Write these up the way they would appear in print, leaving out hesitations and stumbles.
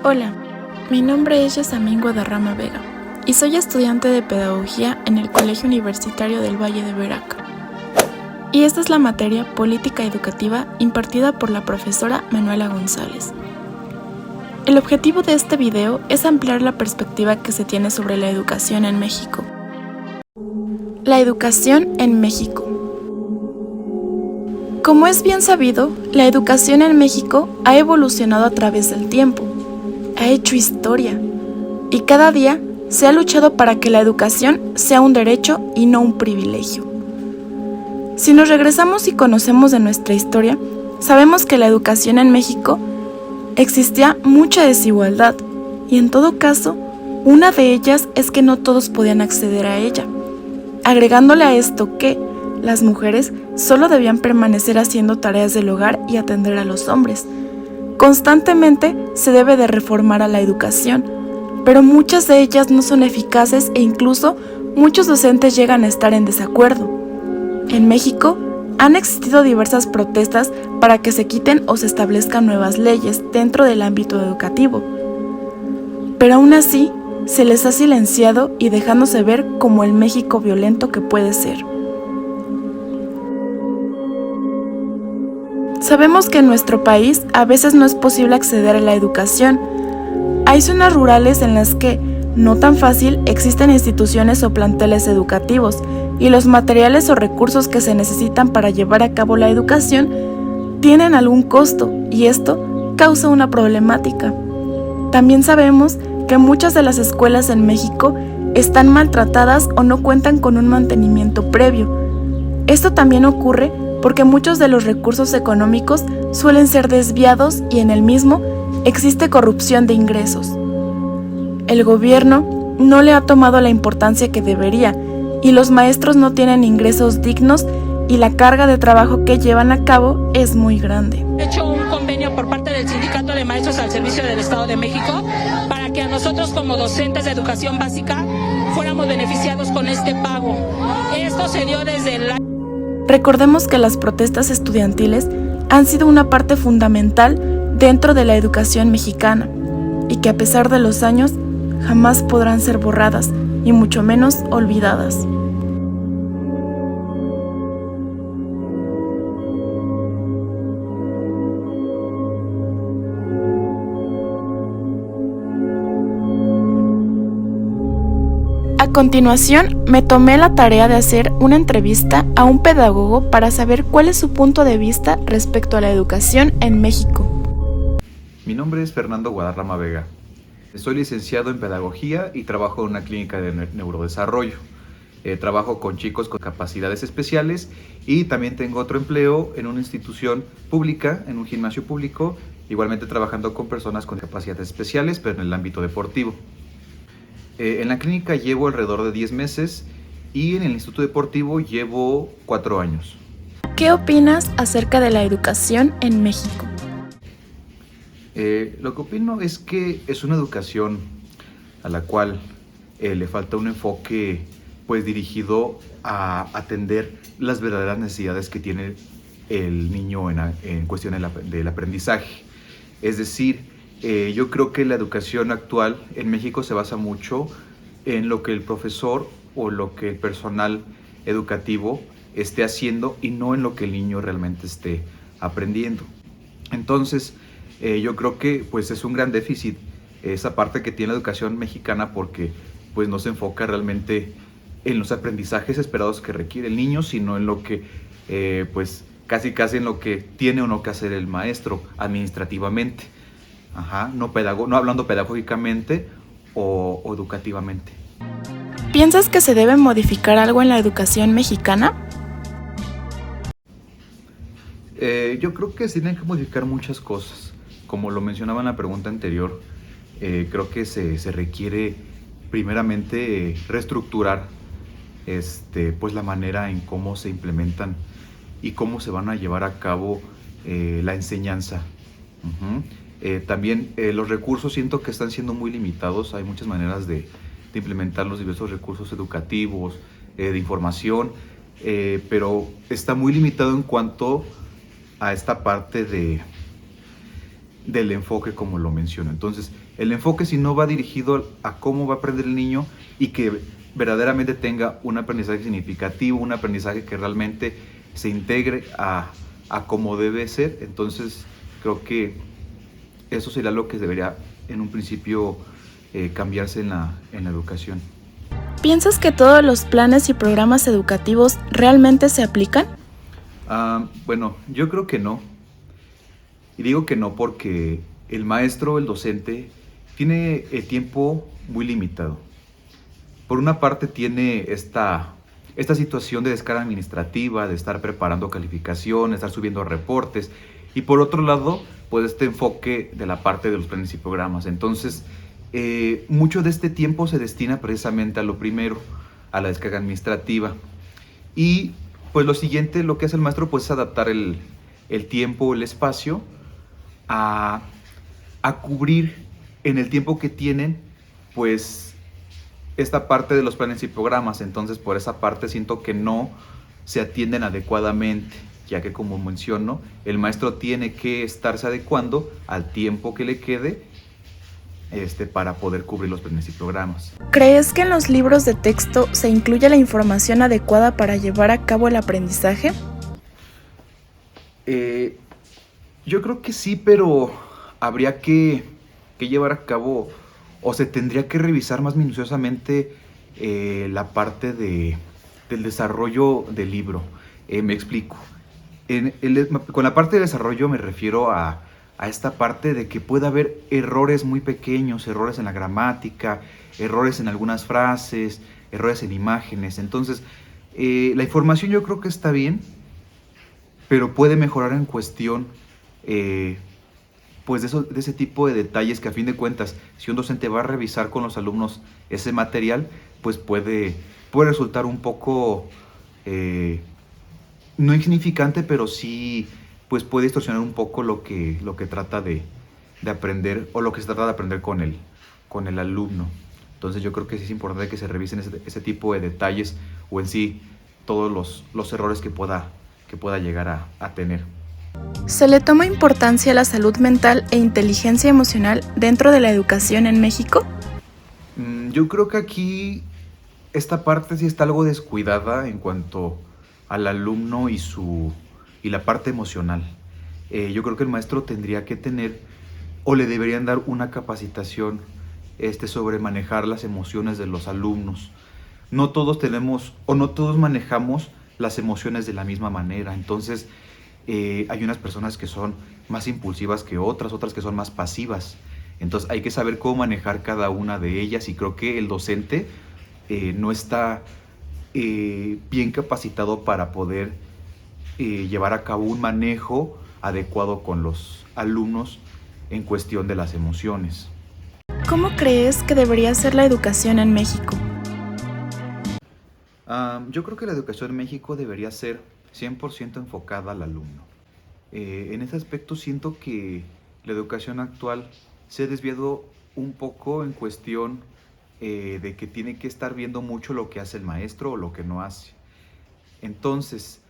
Hola, mi nombre es Yasamín Guadarrama Vega y soy estudiante de Pedagogía en el Colegio Universitario del Valle de Veraca. Y esta es la materia Política Educativa impartida por la profesora Manuela González. El objetivo de este video es ampliar la perspectiva que se tiene sobre la educación en México. La educación en México. Como es bien sabido, la educación en México ha evolucionado a través del tiempo, ha hecho historia y cada día se ha luchado para que la educación sea un derecho y no un privilegio. Si nos regresamos y conocemos de nuestra historia, sabemos que la educación en México existía mucha desigualdad y en todo caso, una de ellas es que no todos podían acceder a ella. Agregándole a esto que las mujeres solo debían permanecer haciendo tareas del hogar y atender a los hombres. Constantemente se debe de reformar a la educación, pero muchas de ellas no son eficaces e incluso muchos docentes llegan a estar en desacuerdo. En México han existido diversas protestas para que se quiten o se establezcan nuevas leyes dentro del ámbito educativo, pero aún así se les ha silenciado y dejándose ver como el México violento que puede ser. Sabemos que en nuestro país a veces no es posible acceder a la educación. Hay zonas rurales en las que, no tan fácil, existen instituciones o planteles educativos y los materiales o recursos que se necesitan para llevar a cabo la educación tienen algún costo y esto causa una problemática. También sabemos que muchas de las escuelas en México están maltratadas o no cuentan con un mantenimiento previo. Esto también ocurre porque muchos de los recursos económicos suelen ser desviados y en el mismo existe corrupción de ingresos. El gobierno no le ha tomado la importancia que debería y los maestros no tienen ingresos dignos y la carga de trabajo que llevan a cabo es muy grande. He hecho un convenio por parte del Sindicato de Maestros al Servicio del Estado de México para que a nosotros como docentes de educación básica fuéramos beneficiados con este pago. Esto se dio desde el año. Recordemos que las protestas estudiantiles han sido una parte fundamental dentro de la educación mexicana y que a pesar de los años jamás podrán ser borradas y mucho menos olvidadas. A continuación, me tomé la tarea de hacer una entrevista a un pedagogo para saber cuál es su punto de vista respecto a la educación en México. Mi nombre es Fernando Guadarrama Vega. Soy licenciado en Pedagogía y trabajo en una clínica de neurodesarrollo. Trabajo con chicos con capacidades especiales y también tengo otro empleo en una institución pública, en un gimnasio público, igualmente trabajando con personas con capacidades especiales, pero en el ámbito deportivo. En la clínica llevo alrededor de 10 meses y en el instituto deportivo llevo 4 años. ¿Qué opinas acerca de la educación en México? Lo que opino es que es una educación a la cual le falta un enfoque pues dirigido a atender las verdaderas necesidades que tiene el niño en cuestión del aprendizaje. Es decir, yo creo que la educación actual en México se basa mucho en lo que el profesor o lo que el personal educativo esté haciendo y no en lo que el niño realmente esté aprendiendo. Entonces, yo creo que pues es un gran déficit esa parte que tiene la educación mexicana porque pues no se enfoca realmente en los aprendizajes esperados que requiere el niño, sino en lo que pues casi en lo que tiene o no que hacer el maestro administrativamente. No hablando pedagógicamente o educativamente. ¿Piensas que se debe modificar algo en la educación mexicana? Yo creo que se tienen que modificar muchas cosas. Como lo mencionaba en la pregunta anterior, creo que se requiere primeramente reestructurar pues la manera en cómo se implementan y cómo se van a llevar a cabo la enseñanza. También los recursos siento que están siendo muy limitados. Hay muchas maneras de implementar los diversos recursos educativos, de información, pero está muy limitado en cuanto a esta parte del enfoque como lo menciono. Entonces, el enfoque si no va dirigido a cómo va a aprender el niño y que verdaderamente tenga un aprendizaje significativo, un aprendizaje que realmente se integre a como debe ser, entonces creo que eso sería lo que debería en un principio cambiarse en la educación. ¿Piensas que todos los planes y programas educativos realmente se aplican? Bueno, yo creo que no. Y digo que no porque el maestro, el docente, tiene el tiempo muy limitado. Por una parte tiene esta situación de descarga administrativa, de estar preparando calificaciones, estar subiendo reportes. Y por otro lado, pues este enfoque de la parte de los planes y programas. Entonces, mucho de este tiempo se destina precisamente a lo primero, a la descarga administrativa. Y pues lo siguiente, lo que hace el maestro, pues es adaptar el tiempo, el espacio, a cubrir en el tiempo que tienen, pues esta parte de los planes y programas. Entonces por esa parte siento que no se atienden adecuadamente, ya que como menciono, el maestro tiene que estarse adecuando al tiempo que le quede para poder cubrir los planes y programas. ¿Crees que en los libros de texto se incluye la información adecuada para llevar a cabo el aprendizaje? Yo creo que sí, pero habría que llevar a cabo, o se tendría que revisar más minuciosamente la parte del desarrollo del libro. Me explico. Con la parte de desarrollo me refiero a esta parte de que puede haber errores muy pequeños, errores en la gramática, errores en algunas frases, errores en imágenes. Entonces, la información yo creo que está bien, pero puede mejorar en cuestión pues de ese tipo de detalles que a fin de cuentas, si un docente va a revisar con los alumnos ese material, pues puede resultar un poco no insignificante, pero sí pues puede distorsionar un poco lo que trata de aprender, o lo que se trata de aprender con el alumno. Entonces yo creo que sí es importante que se revisen ese tipo de detalles, o en sí todos los errores que pueda llegar a tener. ¿Se le toma importancia a la salud mental e inteligencia emocional dentro de la educación en México? Yo creo que aquí esta parte sí está algo descuidada en cuanto al alumno y la parte emocional. Yo creo que el maestro tendría que tener, o le deberían dar una capacitación sobre manejar las emociones de los alumnos. No todos tenemos, o no todos manejamos las emociones de la misma manera. Entonces, hay unas personas que son más impulsivas que otras que son más pasivas. Entonces hay que saber cómo manejar cada una de ellas, y creo que el docente no está bien capacitado para poder llevar a cabo un manejo adecuado con los alumnos en cuestión de las emociones. ¿Cómo crees que debería ser la educación en México? Yo creo que la educación en México debería ser 100% enfocada al alumno. En ese aspecto siento que la educación actual se ha desviado un poco en cuestión de que tiene que estar viendo mucho lo que hace el maestro o lo que no hace. Entonces,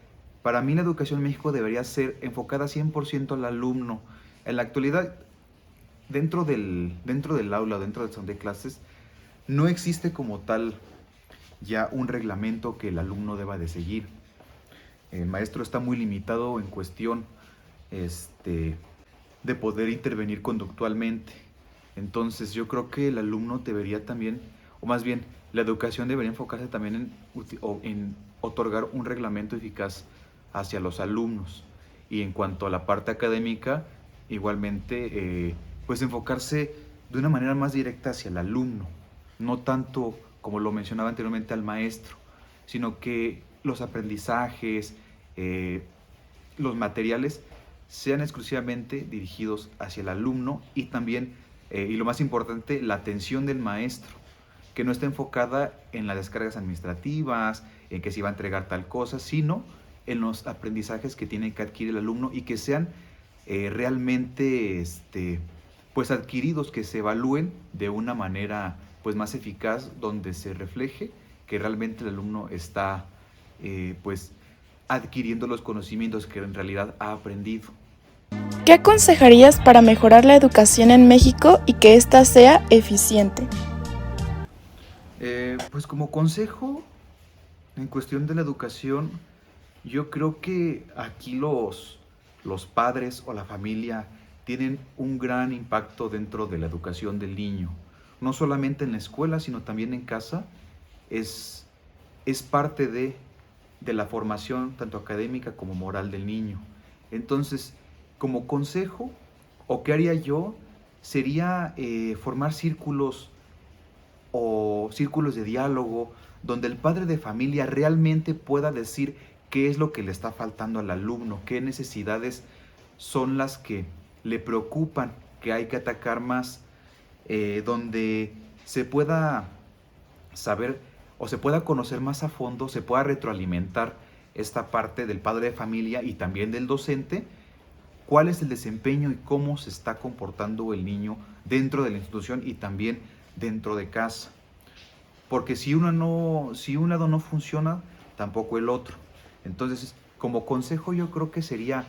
para mí la educación en México debería ser enfocada 100% al alumno. En la actualidad, dentro del aula, dentro del salón de clases, no existe como tal ya un reglamento que el alumno deba de seguir. El maestro está muy limitado en cuestión de poder intervenir conductualmente. Entonces yo creo que el alumno debería también, o más bien la educación debería enfocarse también en otorgar un reglamento eficaz hacia los alumnos. Y en cuanto a la parte académica, igualmente pues enfocarse de una manera más directa hacia el alumno, no tanto como lo mencionaba anteriormente al maestro, sino que los aprendizajes, los materiales sean exclusivamente dirigidos hacia el alumno, y también, y lo más importante, la atención del maestro, que no esté enfocada en las descargas administrativas, en que se iba a entregar tal cosa, sino en los aprendizajes que tiene que adquirir el alumno, y que sean realmente pues adquiridos, que se evalúen de una manera pues más eficaz, donde se refleje que realmente el alumno está pues adquiriendo los conocimientos que en realidad ha aprendido. ¿Qué aconsejarías para mejorar la educación en México y que ésta sea eficiente? Pues como consejo, en cuestión de la educación, yo creo que aquí los padres o la familia tienen un gran impacto dentro de la educación del niño. No solamente en la escuela, sino también en casa. Es parte de la formación tanto académica como moral del niño. Entonces, como consejo, o qué haría yo, sería formar círculos o círculos de diálogo donde el padre de familia realmente pueda decir qué es lo que le está faltando al alumno, qué necesidades son las que le preocupan, que hay que atacar más, donde se pueda saber o se pueda conocer más a fondo, se pueda retroalimentar esta parte del padre de familia y también del docente, cuál es el desempeño y cómo se está comportando el niño dentro de la institución y también dentro de casa. Porque si un lado no funciona, tampoco el otro. Entonces, como consejo yo creo que sería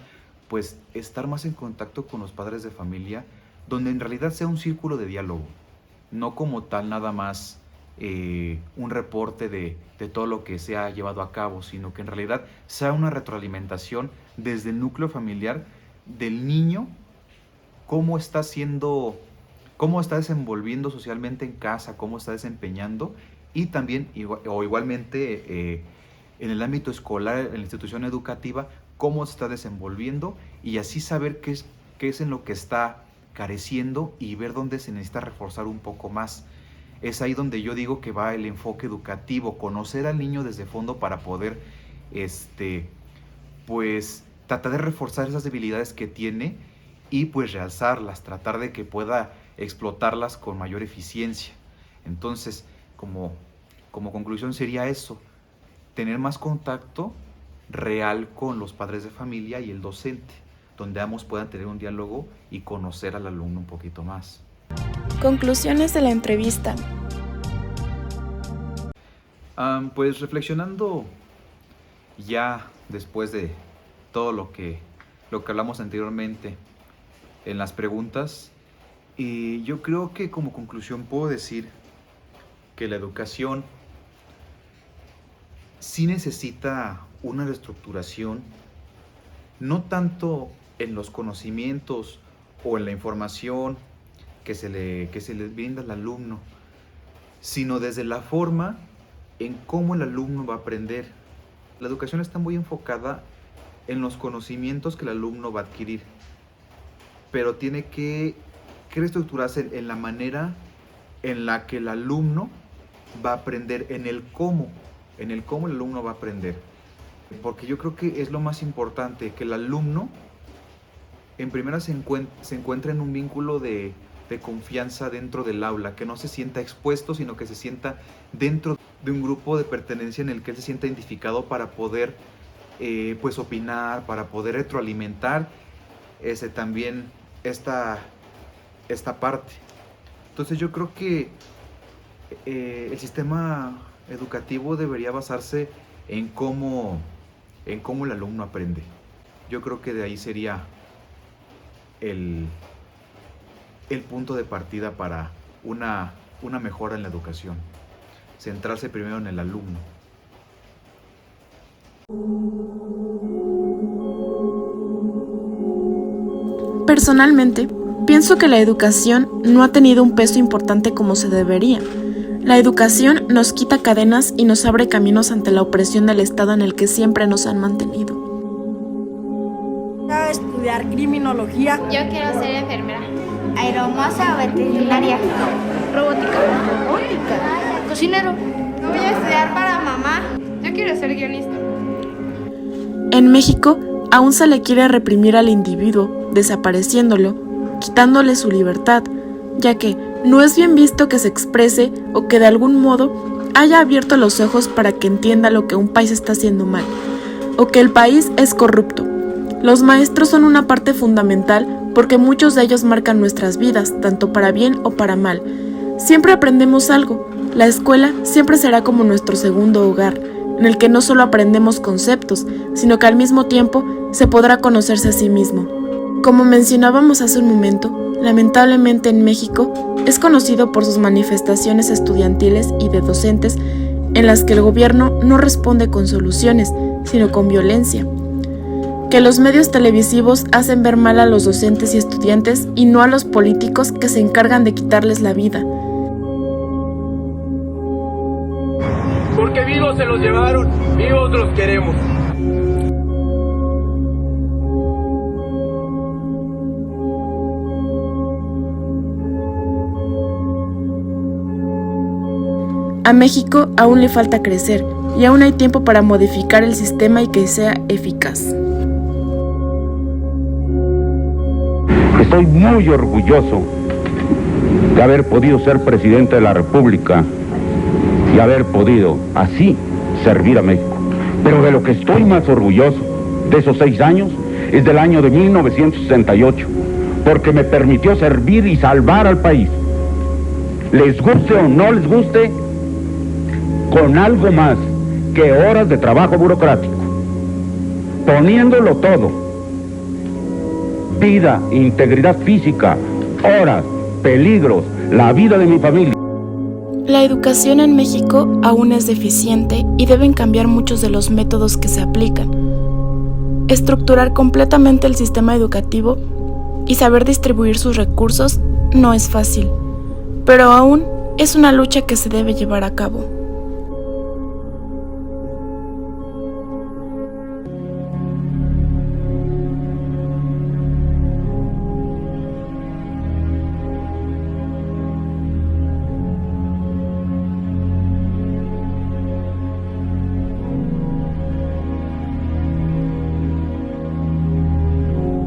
pues estar más en contacto con los padres de familia, donde en realidad sea un círculo de diálogo, no como tal nada más un reporte de todo lo que se ha llevado a cabo, sino que en realidad sea una retroalimentación desde el núcleo familiar del niño, cómo está desenvolviendo socialmente en casa, cómo está desempeñando, y también igualmente en el ámbito escolar, en la institución educativa, cómo se está desenvolviendo, y así saber qué es en lo que está careciendo y ver dónde se necesita reforzar un poco más. Es ahí donde yo digo que va el enfoque educativo, conocer al niño desde fondo para poder pues tratar de reforzar esas debilidades que tiene y pues realzarlas, tratar de que pueda explotarlas con mayor eficiencia. Entonces, como conclusión sería eso, tener más contacto real con los padres de familia y el docente, donde ambos puedan tener un diálogo y conocer al alumno un poquito más. Conclusiones de la entrevista. Pues reflexionando ya después de todo lo que hablamos anteriormente en las preguntas, y yo creo que como conclusión puedo decir que la educación sí necesita una reestructuración, no tanto en los conocimientos o en la información que se le brinda al alumno, sino desde la forma en cómo el alumno va a aprender. La educación está muy enfocada en los conocimientos que el alumno va a adquirir, pero tiene que reestructurarse en la manera en la que el alumno va a aprender, en el cómo el alumno va a aprender. Porque yo creo que es lo más importante, que el alumno en primera se encuentre en un vínculo de confianza dentro del aula, que no se sienta expuesto, sino que se sienta dentro de un grupo de pertenencia en el que él se sienta identificado para poder pues opinar, para poder retroalimentar también esta parte. Entonces yo creo que el sistema educativo debería basarse en cómo el alumno aprende. Yo creo que de ahí sería el punto de partida para una mejora en la educación. Centrarse primero en el alumno. Personalmente, pienso que la educación no ha tenido un peso importante como se debería. La educación nos quita cadenas y nos abre caminos ante la opresión del Estado en el que siempre nos han mantenido. Voy a estudiar criminología. Yo quiero ser enfermera, aeromoza o veterinaria, robótica, cocinero. Yo voy a estudiar para mamá. Yo quiero ser guionista. En México, aún se le quiere reprimir al individuo, desapareciéndolo, quitándole su libertad, ya que no es bien visto que se exprese o que de algún modo haya abierto los ojos para que entienda lo que un país está haciendo mal, o que el país es corrupto. Los maestros son una parte fundamental porque muchos de ellos marcan nuestras vidas, tanto para bien o para mal. Siempre aprendemos algo. La escuela siempre será como nuestro segundo hogar, en el que no solo aprendemos conceptos, sino que al mismo tiempo se podrá conocerse a sí mismo. Como mencionábamos hace un momento, lamentablemente en México es conocido por sus manifestaciones estudiantiles y de docentes en las que el gobierno no responde con soluciones, sino con violencia. Que los medios televisivos hacen ver mal a los docentes y estudiantes y no a los políticos que se encargan de quitarles la vida. Porque vivos se los llevaron, vivos los queremos. A México aún le falta crecer y aún hay tiempo para modificar el sistema y que sea eficaz. Estoy muy orgulloso de haber podido ser presidente de la República y haber podido así servir a México. Pero de lo que estoy más orgulloso de esos 6 años es del año de 1968, porque me permitió servir y salvar al país. Les guste o no les guste, con algo más que horas de trabajo burocrático, poniéndolo todo: vida, integridad física, horas, peligros, la vida de mi familia. La educación en México aún es deficiente y deben cambiar muchos de los métodos que se aplican. Estructurar completamente el sistema educativo y saber distribuir sus recursos no es fácil, pero aún es una lucha que se debe llevar a cabo.